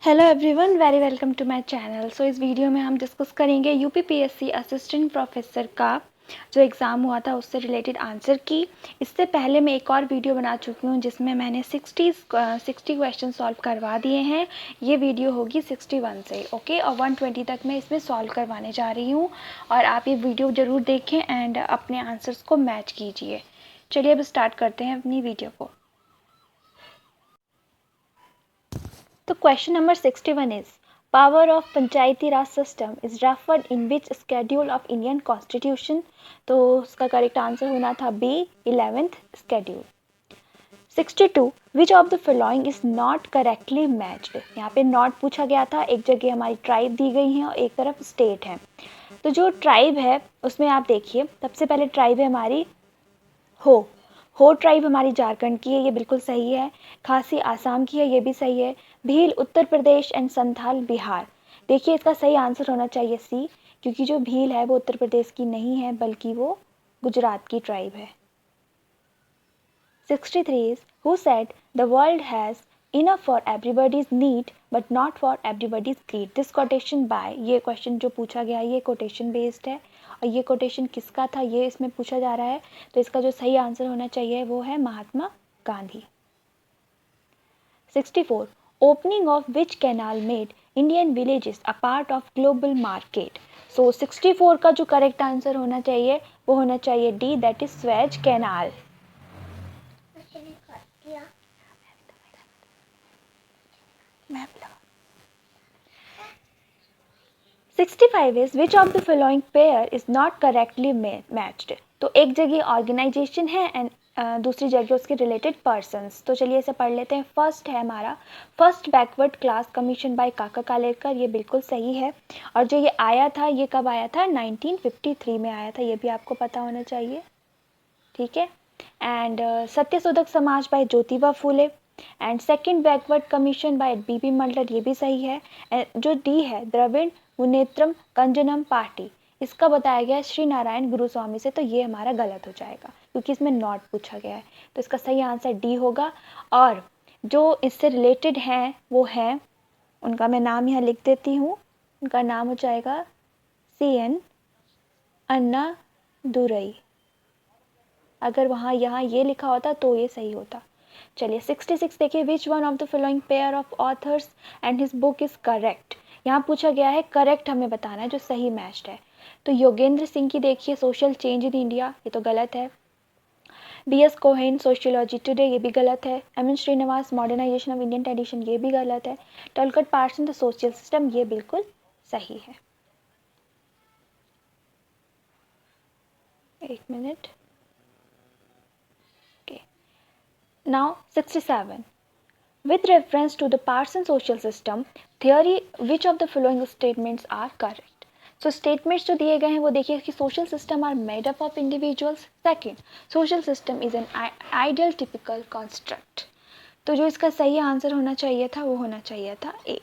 Hello everyone, very welcome to my channel. So इस video में हम डिस्कस करेंगे यूपीपीएससी असिस्टेंट प्रोफेसर का जो एग्ज़ाम हुआ था उससे रिलेटेड आंसर की। इससे पहले मैं एक और वीडियो बना चुकी हूँ जिसमें मैंने 60 क्वेश्चन सॉल्व करवा दिए हैं। ये वीडियो होगी 61 से, ओके, और 120 तक मैं इसमें सॉल्व करवाने जा रही हूँ और आप ये वीडियो ज़रूर देखें एंड अपने आंसर्स को मैच कीजिए। चलिए अब स्टार्ट करते हैं अपनी वीडियो को। तो question number 61 is power of Panchayati Raj system is referred in which schedule of Indian constitution. तो उसका करेक्ट आंसर होना था B, 11th schedule. 62 which of the following is not correctly matched. यहाँ पे नॉट पूछा गया था, एक जगह हमारी ट्राइब दी गई है और एक तरफ स्टेट है। तो जो ट्राइब है उसमें आप देखिए, सबसे पहले ट्राइब है हमारी हो ट्राइब हमारी झारखंड की है, ये बिल्कुल सही है। खासी आसाम की है, ये भी सही है। भील उत्तर प्रदेश एंड संथाल बिहार। देखिए इसका सही आंसर होना चाहिए सी, क्योंकि जो भील है वो उत्तर प्रदेश की नहीं है बल्कि वो गुजरात की ट्राइब है। 63 is who said the world has enough for everybody's need but not for everybody's greed। This quotation by, ये क्वेश्चन जो पूछा गया ये कोटेशन बेस्ड है और ये कोटेशन किसका था ये इसमें पूछा जा रहा है। तो इसका जो सही आंसर होना चाहिए वो है Mahatma Gandhi. 64 opening of which canal made Indian villages a part of global market. So 64 का जो करेक्ट आंसर होना चाहिए वो होना चाहिए D, that is Suez canal. 65 is which of the following pair is not correctly matched। तो एक जगह ऑर्गेनाइजेशन है एंड दूसरी जगह उसके रिलेटेड पर्सन्स। तो चलिए इसे पढ़ लेते हैं। फर्स्ट है हमारा first backward class commission by काका कालेलकर, ये बिल्कुल सही है। और जो ये आया था ये कब आया था, 1953 में आया था, ये भी आपको पता होना चाहिए, ठीक है। And Satyashodhak Samaj by Jyotiba Phule and second backward commission by बीबी मल्लर, ये भी सही है। जो डी है द्रविड़ मुनेत्रम कंजनम पार्टी, इसका बताया गया श्री नारायण गुरुस्वामी से, तो ये हमारा गलत हो जाएगा क्योंकि इसमें नॉट पूछा गया है। तो इसका सही आंसर डी होगा। और जो इससे रिलेटेड हैं वो हैं, उनका मैं नाम यहाँ लिख देती हूँ। उनका नाम हो जाएगा CN अन्ना दुरई। अगर वहाँ यहाँ ये लिखा होता तो ये सही होता। चलिए 66 देखिए, which one of the following pair of authors and his book is correct. यहाँ पूछा गया है करेक्ट हमें बताना है जो सही मैच्ड है। तो योगेंद्र सिंह की देखिए सोशल चेंज इन इंडिया, ये तो गलत है। BS कोहेन सोशियोलॉजी टुडे, ये भी गलत है। MN Srinivas modernisation of Indian tradition, ये भी गलत है। Talcott Parsons the social system, ये बिल्कुल सही है। एक मिनट। Now 67 with reference to the Parsons social system theory which of the following statements are correct। so statements जो दिए गए हैं वो देखिए कि social system are made up of individuals। second, social system is an ideal typical construct। तो जो इसका सही आंसर होना चाहिए था वो होना चाहिए था ए।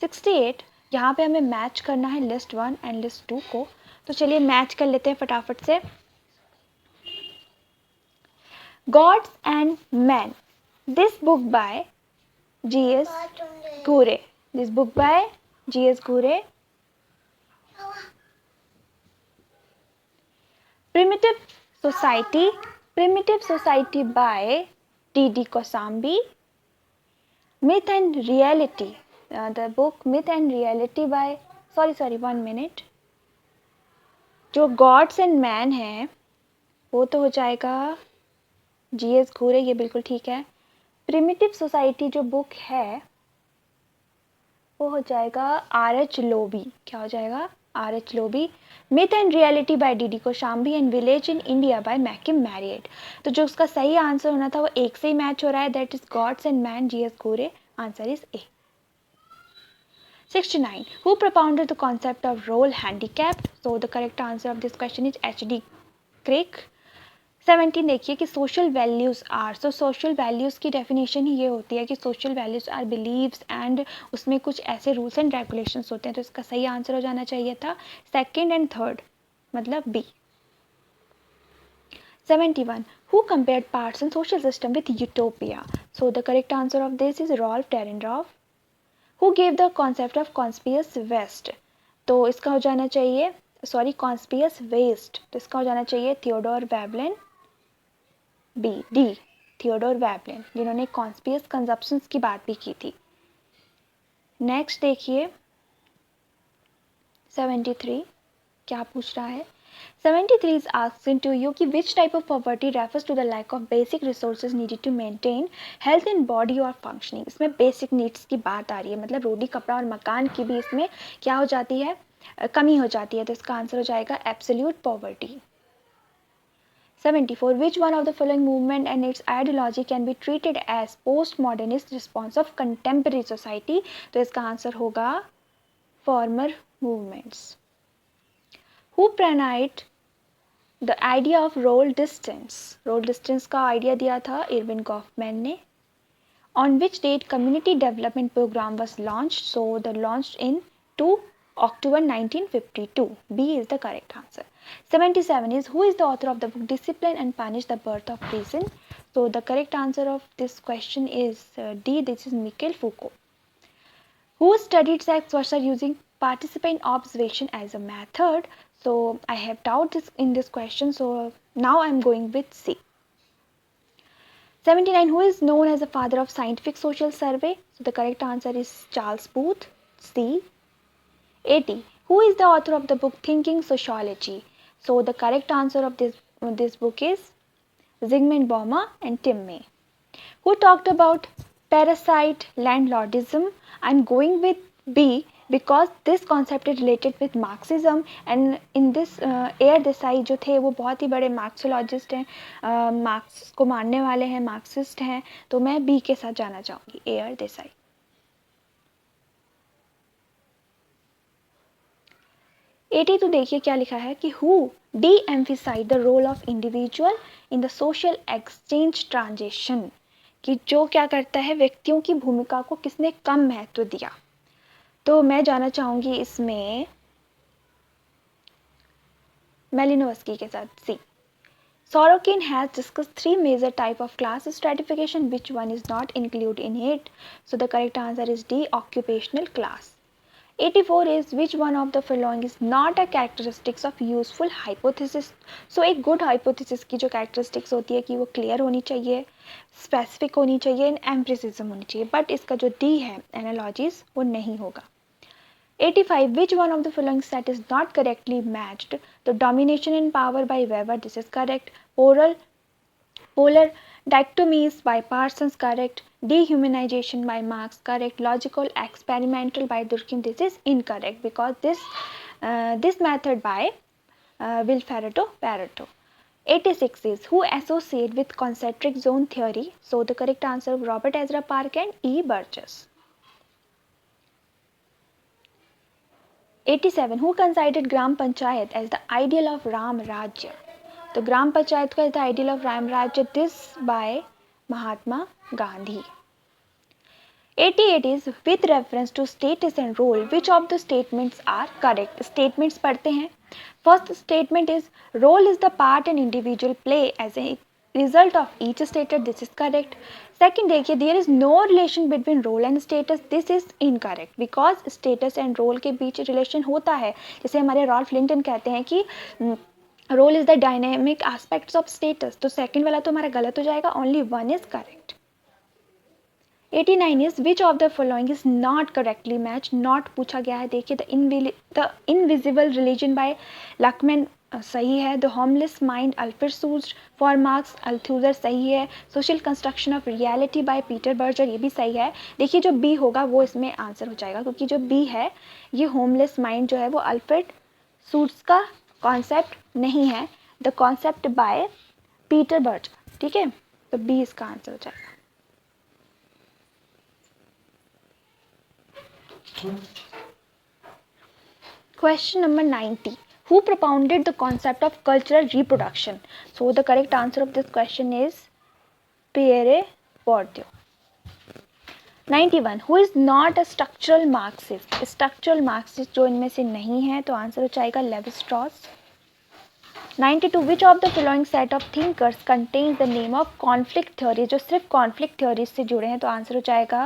68 यहाँ पे हमें मैच करना है लिस्ट 1 एंड लिस्ट 2 को। तो चलिए मैच कर लेते हैं फटाफट से। Gods and Men, this book by G.S. Ghurye। This book by G.S. Ghurye। Primitive Society by D.D. Kosambi। Myth and Reality, the book Myth and Reality by sorry 1 minute। जो Gods and Man है वो तो हो जाएगा G.S. घूरे, ये बिल्कुल ठीक है। प्रिमिटिव सोसाइटी जो बुक है वो हो जाएगा R.H. लोबी। क्या हो जाएगा, R.H. Lowie. Myth and reality by D.D. Kosambi and village in India by McKim Marriott. तो जो उसका सही आंसर होना था वो एक से ही मैच हो रहा है, that is gods and man, G.S. घूरे। Answer is a. 69 who propounded the concept of role handicapped। so the correct answer of this question is H.D. क्रिक। 17 देखिए कि social values are, so social values की definition ही ये होती है कि social values are beliefs and उसमें कुछ ऐसे रूल्स एंड रेगुलेशंस होते हैं। तो इसका सही आंसर हो जाना चाहिए था सेकंड एंड थर्ड, मतलब B. 71 Who compared Parsons' social system with utopia? So the correct answer of this is Rolf Dahrendorf. Who gave the concept of conspicuous waste? तो इसका हो जाना चाहिए conspicuous waste, तो इसका हो जाना चाहिए Theodore Veblen, D Theodore Veblen, जिन्होंने conspicuous consumptions की बात भी की थी. नेक्स्ट देखिए 73 क्या पूछ रहा है. 73 is asking to you कि which type of poverty refers to the lack of basic resources needed to maintain health in body or functioning. इसमें basic needs की बात आ रही है, मतलब रोटी कपड़ा और मकान की भी इसमें क्या हो जाती है, कमी हो जाती है. तो इसका आंसर हो जाएगा absolute poverty. 74 which one of the following movement and its ideology can be treated as postmodernist response of contemporary society? तो इसका आंसर होगा former movements. Who pioneered the idea of roll distance? roll distance का idea दिया था Irwin Goffman ने. On which date community development program was launched? So the launched in 2 October 1952. B is the correct answer. 77 is who is the author of the book Discipline and Punish the Birth of Reason? So the correct answer of this question is D. This is Michel Foucault. Who studied sex versus using participant observation as a method? So I have doubt in this question, so now I am going with C. 79 who is known as the father of scientific social survey? So the correct answer is Charles Booth, C. 80 who is the author of the book Thinking Sociology? So the correct answer of this book is Zygmunt Bauman and Tim May. Who talked about parasite landlordism? I'm going with B because this concept is related with Marxism, and in this air Desai जो थे वो बहुत ही बड़े मार्क्सोलॉजिस्ट हैं, marks को मानने वाले हैं, मार्क्सिस्ट हैं, तो मैं B के साथ जाना चाहूँगी, एयर देसाई. 80 तो देखिए क्या लिखा है कि who de-emphasize the role of individual in the social exchange transition, कि जो क्या करता है, व्यक्तियों की भूमिका को किसने कम महत्व दिया. तो मैं जाना चाहूँगी इसमें मेलिनोवस्की के साथ, C. Sorokin has discussed 3 major type of class stratification. Which one is not included in it? So the correct answer is D, occupational class. 84 is which one of the following is not a characteristics of useful hypothesis? So एक good hypothesis की जो characteristics होती है कि वो clear होनी चाहिए, specific होनी चाहिए, and empiricism होनी चाहिए, but इसका जो D है analogies वो नहीं होगा. 85 which one of the following set is not correctly matched? The domination in power by Weber, this is correct. Polar dichotomies by Parsons, correct. Dehumanization by Marx, correct. Logical experimental by Durkheim, this is incorrect because this method by Will Pareto. 86 is who associate with concentric zone theory? So the correct answer of Robert Ezra Park and E. Burgess. 87 who considered Gram Panchayat as the ideal of Ram Rajya? तो ग्राम पंचायत का the ideal of Ram Rajya, this by Mahatma Gandhi. 88 is with reference to status and role which of the statements are correct? Statements पढ़ते हैं. First statement is role is the part an individual play as a result of each status, this is correct. Second देखिए there is no relation between role and status, this is incorrect because status and role के बीच relation होता है. जैसे हमारे Rolf Linton कहते हैं कि role is the dynamic aspects of status, तो second वाला तो हमारा गलत हो जाएगा, only one is correct. 89 is which of the following is not correctly matched? Not पूछा गया है. देखिए the invisible religion by Luckman सही है. The homeless mind Althusser for Marx, Althusser सही है. Social construction of reality by Peter Berger, ये भी सही है. देखिए जो B होगा वो इसमें आंसर हो जाएगा क्योंकि जो B है ये homeless mind जो है वो अल्फ्रेड का कॉन्सेप्ट नहीं है, the concept by Peter Berger. ठीक है, तो B इसका आंसर हो जाएगा. Question number 90. Who propounded the concept of cultural reproduction? So the correct answer of this question is Pierre Bourdieu. 91. Who is not a structural Marxist? Structural Marxist जो इनमें से नहीं है तो आंसर हो जाएगा Levi Strauss. 92 which of the following set of thinkers contains the name of conflict theory, जो सिर्फ कॉन्फ्लिक्ट थ्योरी से जुड़े हैं, तो आंसर हो जाएगा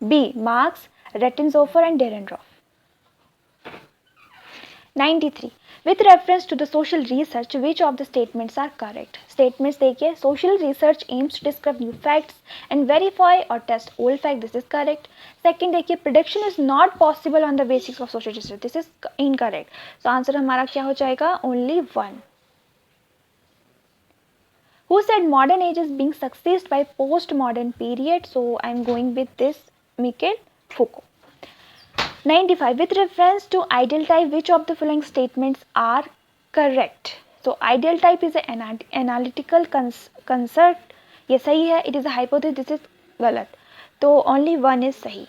बी मार्क्स, रेटिन्जोफर and Dahrendorf. 93 with reference to the social research which of the statements are correct। statements देखिए, social research aims to discover new facts and verify or test old fact, this is correct। second देखिए, prediction is not possible on the basis of social research, this is incorrect। so answer हमारा क्या हो जाएगा, only one। who said modern age is being succeeded by postmodern period, so I am going with this, Michael Foucault। 95 with reference to ideal type which of the following statements are correct। so ideal type is an analytical concept, ये सही है। it is a hypothesis, this is गलत, तो only one is सही।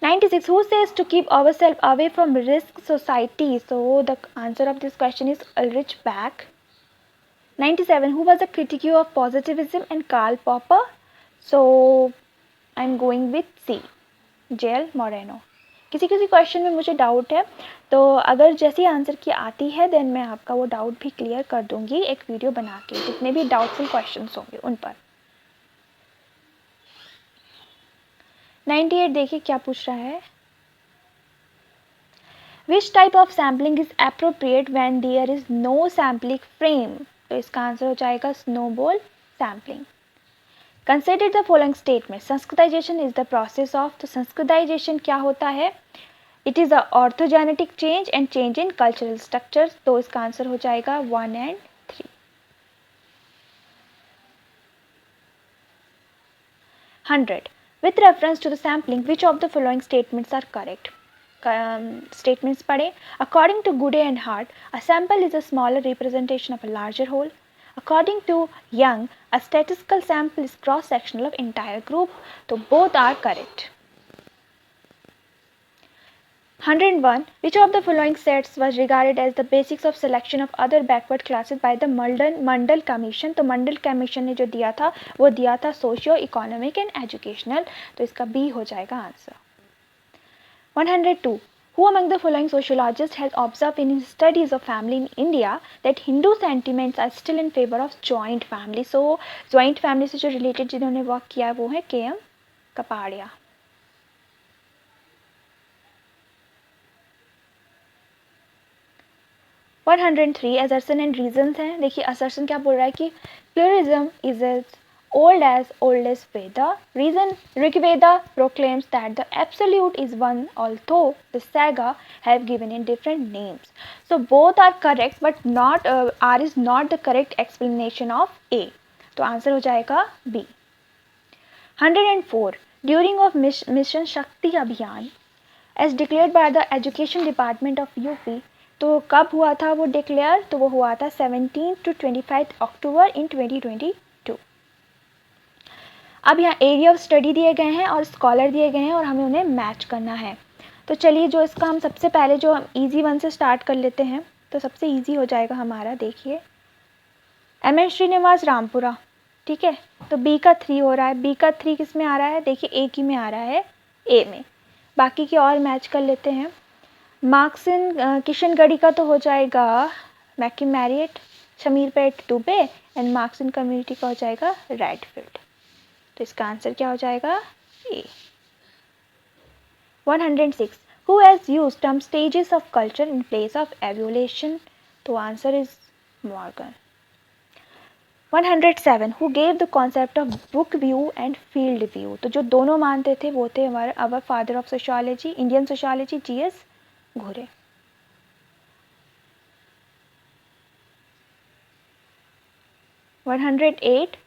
96 who says to keep ourselves away from risk society, so the answer of this question is Ulrich Beck। 97 who was a critic of positivism and Karl Popper, so I am going with C, J L Moreno. किसी किसी question में मुझे doubt है, तो अगर जैसी answer की आती है देन मैं आपका वो डाउट भी क्लियर कर दूंगी एक वीडियो बना के, जितने भी डाउटफुल क्वेश्चंस होंगे उन पर। 98 देखिए क्या पूछ रहा है, which type of sampling is appropriate when there is no sampling frame, तो इसका आंसर हो जाएगा snowball sampling. Consider the following statement। Sanskritization is the process of, तो संस्कृताइजेशन क्या होता है, it is a orthogenetic change and change in cultural structures, तो इसका आंसर हो जाएगा 1 and 3। 100 with reference to the sampling which of the following statements are correct। statements पढ़े, according to Goodey and Hart a sample is a smaller representation of a larger whole। According to Young, a statistical sample is cross-sectional of entire group, तो both are correct। 101 which of the following sets was regarded as the basics of selection of other backward classes by the Mandal Commission, तो मंडल commission ने जो दिया था वो दिया था socio economic and educational, तो इसका बी हो जाएगा answer. 102 who among the following sociologists has observed in his studies of family in India that Hindu sentiments are still in favor of joint family, so joint family से जो related जिन्होंने work किया वो है के M Kapadia. 103 assertion and reasons हैं, देखिए assertion क्या बोल रहा है कि pluralism is as old as Veda। reason, Rigveda proclaims that the absolute is one although the saga have given it different names, so both are correct but not R is not the correct explanation of A, तो answer हो जाएगा B। 104 during of mission Shakti अभियान as declared by the education department of UP, तो कब हुआ था वो declare, तो वो हुआ था 17 to 25 अक्टूबर इन 2022। अब यहाँ एरिया ऑफ स्टडी दिए गए हैं और स्कॉलर दिए गए हैं और हमें उन्हें मैच करना है, तो चलिए जो इसका हम सबसे पहले जो हम इजी वन से स्टार्ट कर लेते हैं, तो सबसे इजी हो जाएगा हमारा, देखिए एम.एन. श्रीनिवास रामपुरा, ठीक है, तो बी का 3 हो रहा है, बी का 3 किस में आ रहा है, देखिए ए की में आ रहा है, ए में, बाकी के और मैच कर लेते हैं। मार्क्सिन किशनगढ़ी का तो हो जाएगा मैकी Marriott, Shamirpet Dubey and मार्क्सिन community का हो जाएगा रेडफील्ड, तो इसका आंसर क्या हो जाएगा ए। 106 who has used term stages of culture in place of evolution, तो answer is Morgan. 107 who gave the concept of book view and field view, तो जो दोनों मानते थे वो थे हमारे our father of sociology, Indian sociology, GS. घुरे। 108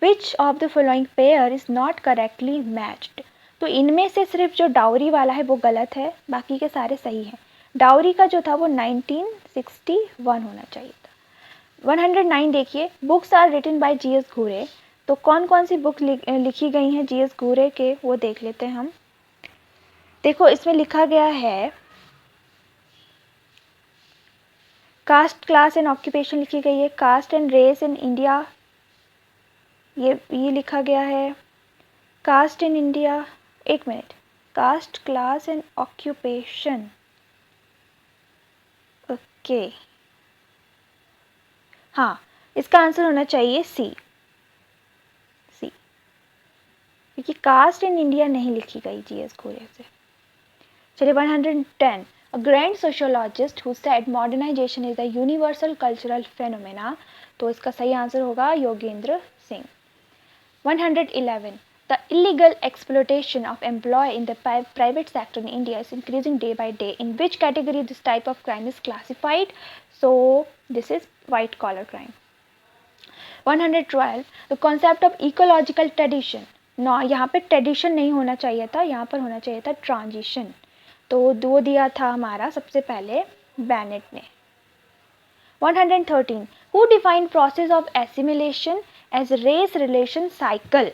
which of the following pair is not correctly matched, तो इनमें से सिर्फ जो डाउरी वाला है वो गलत है, बाकी के सारे सही हैं। डाउरी का जो था वो 1961 होना चाहिए था। 109 देखिए, books are written by G S. Ghurye, तो कौन कौन सी बुक लिखी गई हैं जी.एस. घुरे के, वो देख लेते हैं हम। देखो इसमें लिखा गया है कास्ट, क्लास एंड ऑक्यूपेशन लिखी गई है, caste and race in India, ये लिखा गया है, कास्ट इन इंडिया, एक मिनट, caste, class and occupation, okay, हाँ इसका आंसर होना चाहिए सी, क्योंकि कास्ट इन इंडिया नहीं लिखी गई जीएस घूरे से। चलिए 110, a grand sociologist who said modernisation is the universal cultural phenomena, तो इसका सही आंसर होगा Yogendra Singh. 111, the illegal exploitation of employee in the private sector in India is increasing day by day. In which category this type of crime is classified? So this is white collar crime. 112, the concept of ecological tradition. No, यहाँ पे tradition नहीं होना चाहिए था, यहाँ पर होना चाहिए था ट्रांजिशन। तो दो दिया था हमारा सबसे पहले बैनेट ने। 113, who defined process of assimilation as race relation cycle?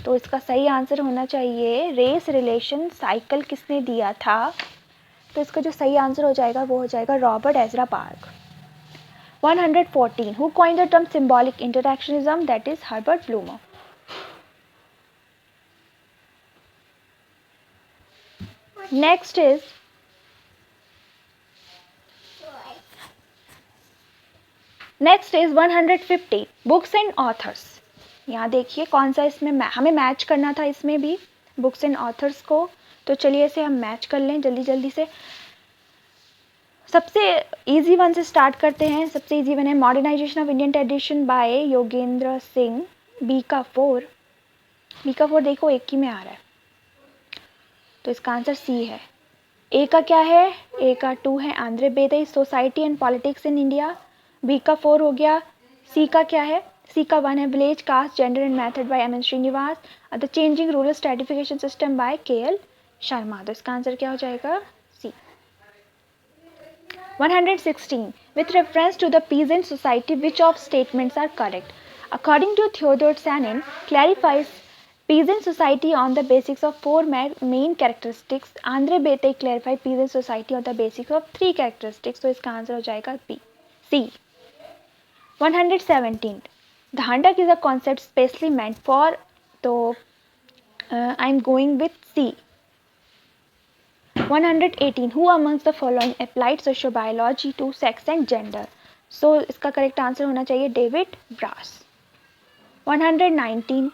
तो इसका सही आंसर होना चाहिए रेस रिलेशन साइकिल। किसने दिया था? तो इसका जो सही आंसर हो जाएगा वो हो जाएगा Robert Ezra park. 114, who coined the term symbolic interactionism? That is Herbert Blumer. Next is next is 150, books and authors. यहाँ देखिए कौन सा इसमें हमें मैच करना था, इसमें भी बुक्स एंड ऑथर्स को। तो चलिए इसे हम मैच कर लें जल्दी जल्दी से। सबसे इजी वन से स्टार्ट करते हैं। सबसे इजी वन है modernisation of Indian tradition by Yogendra Singh. B का 4 देखो एक ही में आ रहा है, तो इसका आंसर सी है। ए का क्या है? ए का 2 है Andre Beteille society and politics in India. B का 4 हो गया। सी का क्या है? सी का 1 है village caste gender and method by M N Srinivas. The changing rural stratification system by KL Sharma. तो इसका आंसर क्या हो जाएगा? सी। 116, with reference to the peasant society, which of statements are correct? According to Theodore Sanin, clarifies peasant society on the basis of 4 main characteristics. Andre Bete clarify peasant society on the basis of 3 characteristics. तो इसका answer हो जाएगा B, C। 117, Dhandak is a concept specially meant for, तो I am going with C। 118, who amongst the following applied sociobiology to sex and gender? So इसका correct answer होना चाहिए David brass. 119,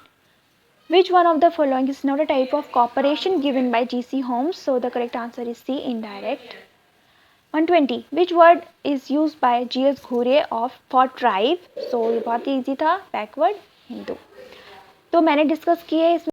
which one of the following is not a type of cooperation given by GC Holmes? So the correct answer is C, indirect। 120, which word is used by GS Ghure for tribe? So ये बहुत ही easy था, backward Hindu। तो मैंने discuss किए इसमें